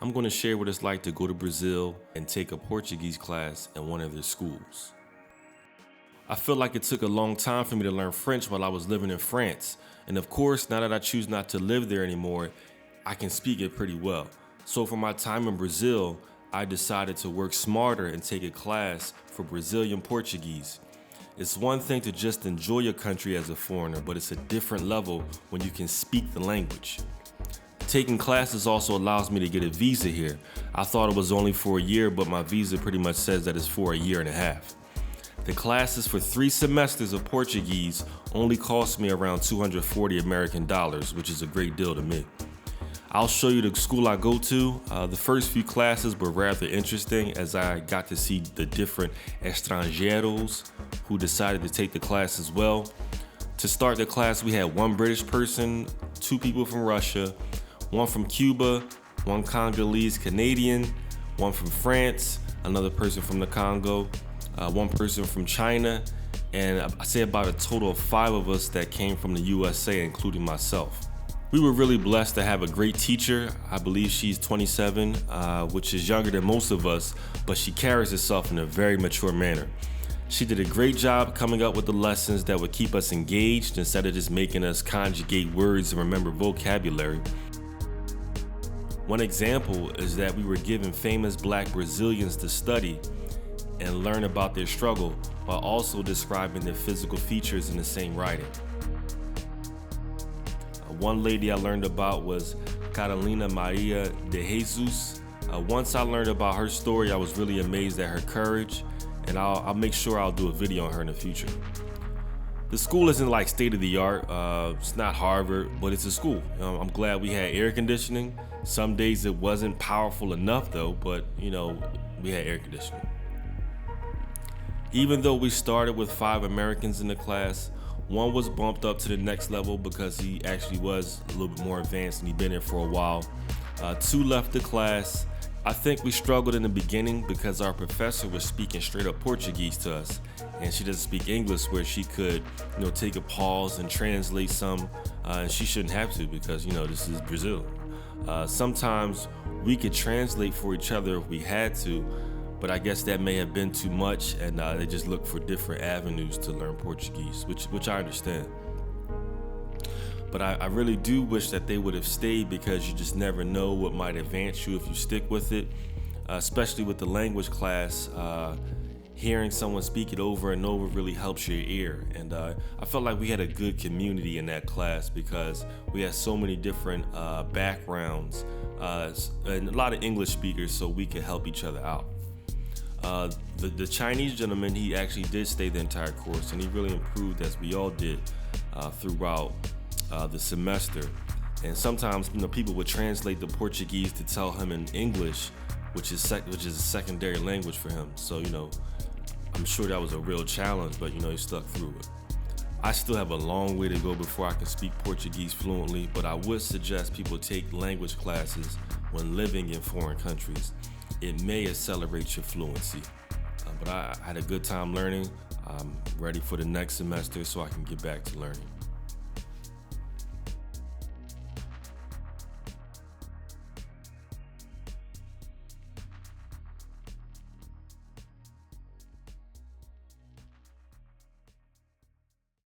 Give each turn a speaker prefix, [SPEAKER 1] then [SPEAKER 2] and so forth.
[SPEAKER 1] I'm going to share what it's like to go to Brazil and take a Portuguese class in one of their schools. I feel like it took a long time for me to learn French while I was living in France. And of course, now that I choose not to live there anymore, I can speak it pretty well. So for my time in Brazil, I decided to work smarter and take a class for Brazilian Portuguese. It's one thing to just enjoy your country as a foreigner, but it's a different level when you can speak the language. Taking classes also allows me to get a visa here. I thought it was only for a year, but my visa pretty much says that it's for a year and a half. The classes for 3 semesters of Portuguese only cost me around 240 American dollars, which is a great deal to me. I'll show you the school I go to. The first few classes were rather interesting as I got to see the different estrangeiros who decided to take the class as well. To start the class, we had 1 British person, 2 people from Russia, 1 from Cuba, 1 Congolese Canadian, 1 from France, another person from the Congo, 1 person from China, and I say about a total of 5 of us that came from the USA, including myself. We were really blessed to have a great teacher. I believe she's 27, which is younger than most of us, but she carries herself in a very mature manner. She did a great job coming up with the lessons that would keep us engaged instead of just making us conjugate words and remember vocabulary. One example is that we were given famous Black Brazilians to study and learn about their struggle while also describing their physical features in the same writing. One lady I learned about was Carolina Maria de Jesus. Once I learned about her story, I was really amazed at her courage, and I'll make sure I'll do a video on her in the future. The school isn't like state of the art. It's not Harvard, but it's a school. I'm glad we had air conditioning. Some days it wasn't powerful enough though, but we had air conditioning. Even though we started with 5 Americans in the class, 1 was bumped up to the next level because he actually was a little bit more advanced and he'd been there for a while. 2 left the class. I think we struggled in the beginning because our professor was speaking straight up Portuguese to us, and she doesn't speak English where she could, take a pause and translate some, and she shouldn't have to because, this is Brazil. Sometimes we could translate for each other if we had to, but I guess that may have been too much, and they just looked for different avenues to learn Portuguese, which I understand. But I really do wish that they would have stayed because you just never know what might advance you if you stick with it, especially with the language class. Hearing someone speak it over and over really helps your ear. And I felt like we had a good community in that class because we had so many different backgrounds and a lot of English speakers, so we could help each other out. The Chinese gentleman, he actually did stay the entire course, and he really improved as we all did throughout the semester. And sometimes people would translate the Portuguese to tell him in English, which is a secondary language for him. So I'm sure that was a real challenge, but he stuck through it. I still have a long way to go before I can speak Portuguese fluently, but I would suggest people take language classes when living in foreign countries. It may accelerate your fluency. But I had a good time learning. I'm ready for the next semester so I can get back to learning.